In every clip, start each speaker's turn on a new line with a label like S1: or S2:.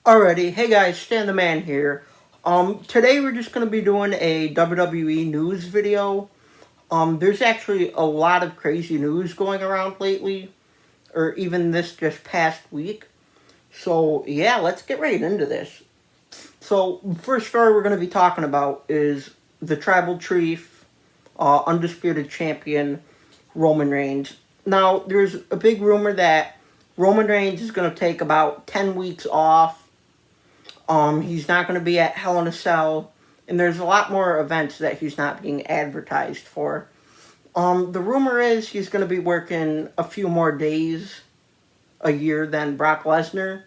S1: Alrighty, hey guys, Stan the Man here. Today we're just gonna be doing a WWE news video. There's actually a lot of crazy news going around lately, or even this just past week. So yeah, let's get right into this. So first story we're gonna be talking about is the Tribal Chief, undisputed champion Roman Reigns. Now there's a big rumor that Roman Reigns is gonna take about 10 weeks off. He's not going to be at Hell in a Cell, and there's a lot more events that he's not being advertised for. The rumor is he's going to be working a few more days a year than Brock Lesnar.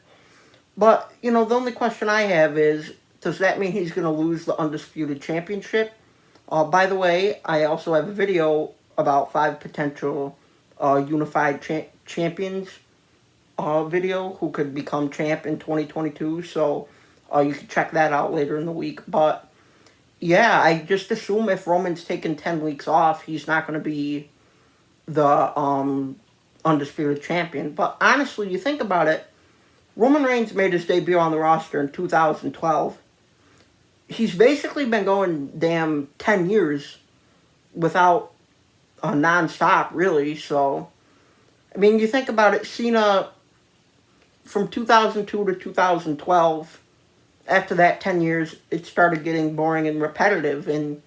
S1: But, the only question I have is, does that mean he's going to lose the Undisputed Championship? By the way, I also have a video about 5 potential unified champions video who could become champ in 2022, so you can check that out later in the week. But yeah, I just assume if Roman's taking 10 weeks off, he's not going to be the undisputed champion. But honestly, you think about it, Roman Reigns made his debut on the roster in 2012. He's basically been going damn 10 years without non-stop, really. So, I mean, you think about it, Cena from 2002 to 2012, after that 10 years, it started getting boring and repetitive. And,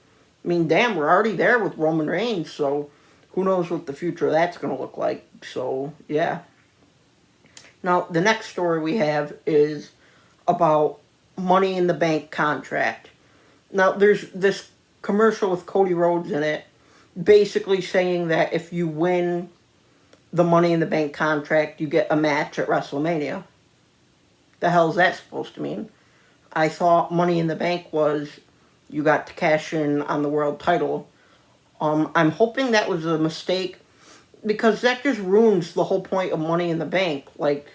S1: I mean, damn, we're already there with Roman Reigns, so who knows what the future of that's going to look like. So, yeah. Now, the next story we have is about Money in the Bank contract. Now, there's this commercial with Cody Rhodes in it, basically saying that if you win the Money in the Bank contract, you get a match at WrestleMania. The hell is that supposed to mean? I thought Money in the Bank was you got to cash in on the world title. I'm hoping that was a mistake because that just ruins the whole point of Money in the Bank. Like,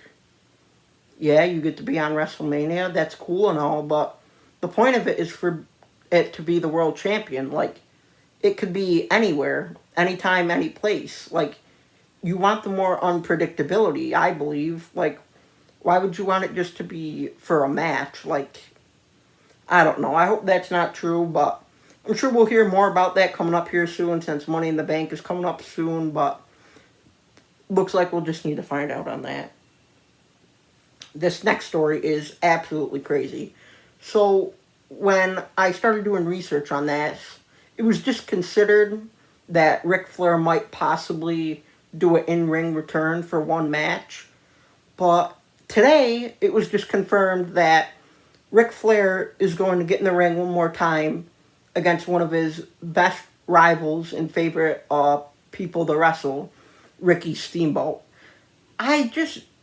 S1: yeah, you get to be on WrestleMania, that's cool and all, but the point of it is for it to be the world champion. Like, it could be anywhere, anytime, any place. Like, you want the more unpredictability, I believe. Like, why would you want it just to be for a match? Like, I don't know. I hope that's not true, but I'm sure we'll hear more about that coming up here soon since Money in the Bank is coming up soon, but looks like we'll just need to find out on that. This next story is absolutely crazy. So, when I started doing research on that, it was just considered that Ric Flair might possibly do an in-ring return for one match. But today, it was just confirmed that Ric Flair is going to get in the ring one more time against one of his best rivals and favorite people to wrestle, Ricky Steamboat. I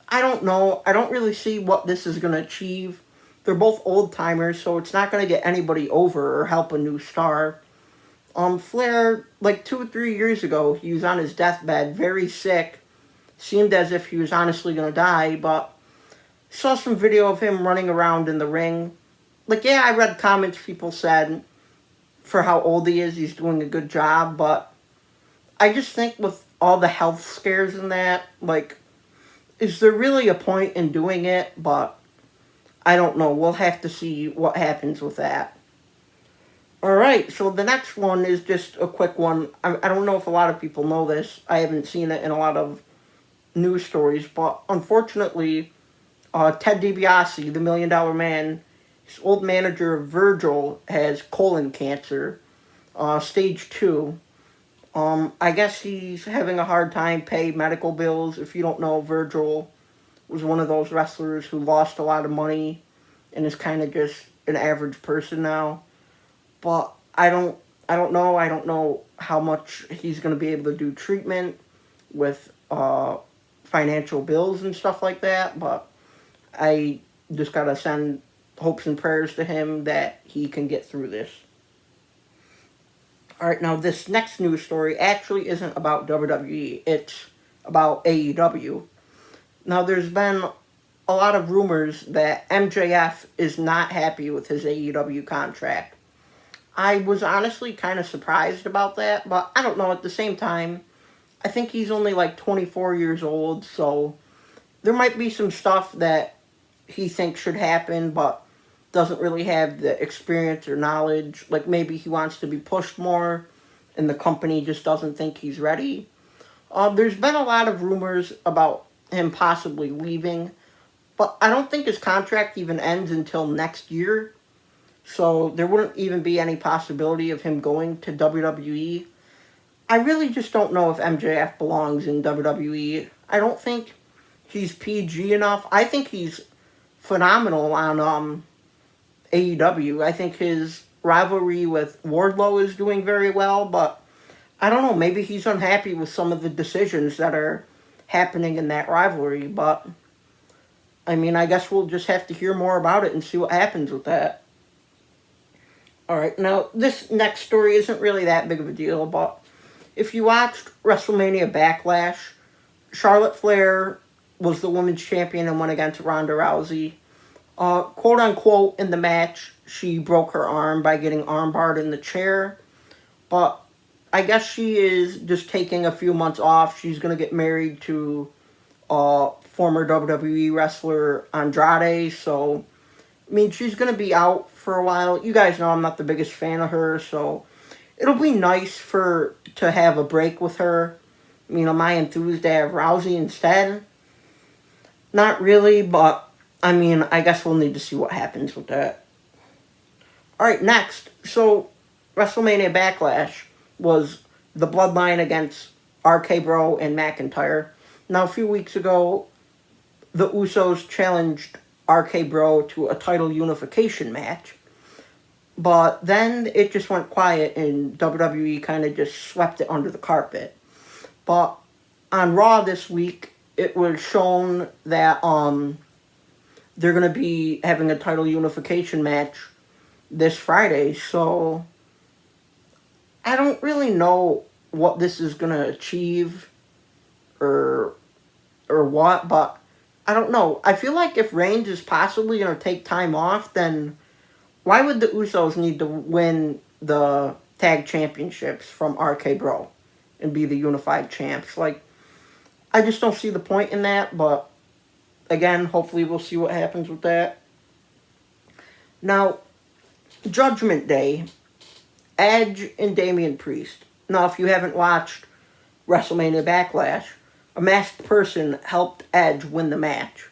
S1: don't know. I don't really see what this is going to achieve. They're both old-timers, so it's not going to get anybody over or help a new star. Flair, like 2 or 3 years ago, he was on his deathbed, very sick. Seemed as if he was honestly going to die, but saw some video of him running around in the ring. Like, yeah, I read comments people said for how old he is, he's doing a good job, but I just think with all the health scares and that, like, is there really a point in doing it? But I don't know. We'll have to see what happens with that. Alright, so the next one is just a quick one. I don't know if a lot of people know this. I haven't seen it in a lot of news stories, but unfortunately, Ted DiBiase, the $1 Million Man, his old manager Virgil, has colon cancer, stage 2. I guess he's having a hard time paying medical bills. If you don't know, Virgil was one of those wrestlers who lost a lot of money and is kind of just an average person now. But I don't know. I don't know how much he's going to be able to do treatment with financial bills and stuff like that. But I just got to send hopes and prayers to him that he can get through this. Alright, now this next news story actually isn't about WWE. It's about AEW. Now there's been a lot of rumors that MJF is not happy with his AEW contract. I was honestly kind of surprised about that, but I don't know, at the same time, I think he's only like 24 years old, so there might be some stuff that he thinks should happen, but doesn't really have the experience or knowledge. Like maybe he wants to be pushed more, and the company just doesn't think he's ready. There's been a lot of rumors about him possibly leaving, but I don't think his contract even ends until next year. So there wouldn't even be any possibility of him going to WWE. I really just don't know if MJF belongs in WWE. I don't think he's PG enough. I think he's phenomenal on AEW. I think his rivalry with Wardlow is doing very well, but I don't know, maybe he's unhappy with some of the decisions that are happening in that rivalry, but I mean, I guess we'll just have to hear more about it and see what happens with that. Alright, now this next story isn't really that big of a deal, but if you watched WrestleMania Backlash, Charlotte Flair was the women's champion and went against Ronda Rousey. Quote unquote, in the match, she broke her arm by getting armbarred in the chair. But I guess she is just taking a few months off. She's going to get married to former WWE wrestler Andrade. So, I mean, she's going to be out for a while. You guys know I'm not the biggest fan of her, so it'll be nice to have a break with her. You know, am I enthused to have Rousey instead? Not really, but I mean, I guess we'll need to see what happens with that. Alright, next. So, WrestleMania Backlash was the Bloodline against RK Bro and McIntyre. Now, a few weeks ago, the Usos challenged RK Bro to a title unification match. But then it just went quiet and WWE kind of just swept it under the carpet. But on Raw this week, it was shown that they're going to be having a title unification match this Friday. So I don't really know what this is going to achieve or what, but I don't know. I feel like if Reigns is possibly going to take time off, then why would the Usos need to win the tag championships from RK Bro and be the unified champs? Like, I just don't see the point in that, but again, hopefully we'll see what happens with that. Now, Judgment Day, Edge and Damian Priest. Now, if you haven't watched WrestleMania Backlash, a masked person helped Edge win the match.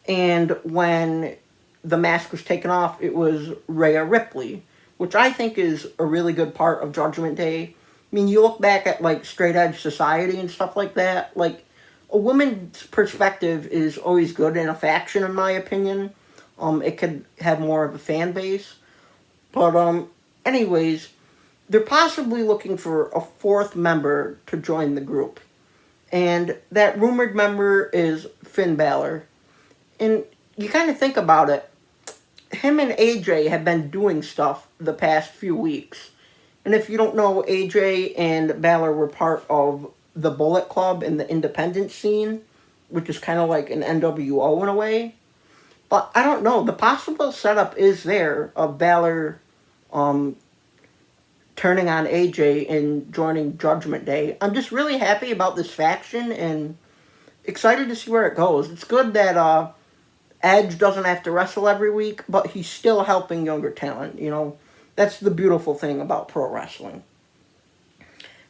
S1: And when the mask was taken off, it was Rhea Ripley, which I think is a really good part of Judgment Day. I mean, you look back at, like, straight edge society and stuff like that, like, a woman's perspective is always good in a faction, in my opinion. It could have more of a fan base. But, anyways, they're possibly looking for a fourth member to join the group. And that rumored member is Finn Balor. And you kind of think about it, him and AJ have been doing stuff the past few weeks. And if you don't know, AJ and Balor were part of the Bullet Club in the independent scene, which is kind of like an NWO in a way. But I don't know, the possible setup is there of Balor turning on AJ and joining Judgment Day. I'm just really happy about this faction and excited to see where it goes. It's good that Edge doesn't have to wrestle every week, but he's still helping younger talent, you know. That's the beautiful thing about pro wrestling.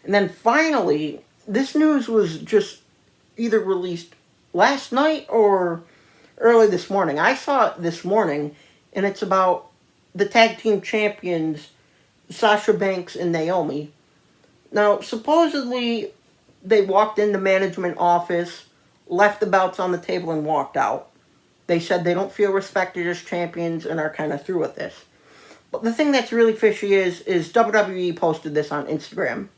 S1: And then finally, this news was just either released last night or early this morning. I saw it this morning, and it's about the tag team champions, Sasha Banks and Naomi. Now, supposedly, they walked in the management office, left the belts on the table, and walked out. They said they don't feel respected as champions and are kind of through with this. But the thing that's really fishy is WWE posted this on Instagram,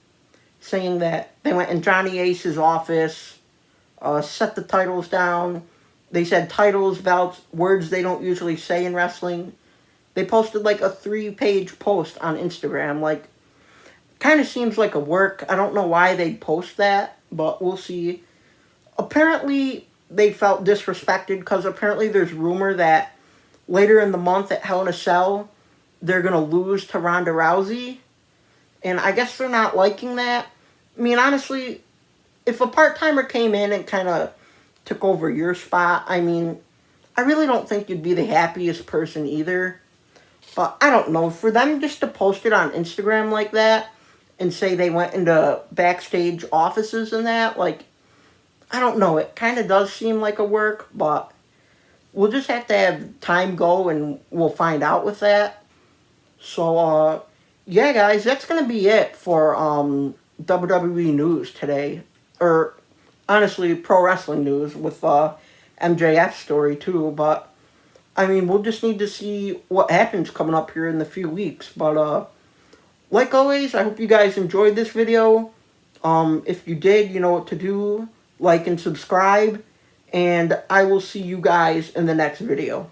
S1: saying that they went in Johnny Ace's office, set the titles down. They said titles, belts, words they don't usually say in wrestling. They posted like a 3-page post on Instagram. Like, kind of seems like a work. I don't know why they'd post that, but we'll see. Apparently, they felt disrespected because apparently there's rumor that later in the month at Hell in a Cell, they're going to lose to Ronda Rousey. And I guess they're not liking that. I mean, honestly, if a part-timer came in and kind of took over your spot, I mean, I really don't think you'd be the happiest person either. But I don't know, for them just to post it on Instagram like that and say they went into backstage offices and that, like, I don't know, it kind of does seem like a work, but we'll just have to have time go and we'll find out with that. So, yeah, guys, that's going to be it for WWE news today. Or, honestly, pro wrestling news with MJF story, too. But, I mean, we'll just need to see what happens coming up here in the few weeks. But, like always, I hope you guys enjoyed this video. If you did, you know what to do. Like and subscribe. And I will see you guys in the next video.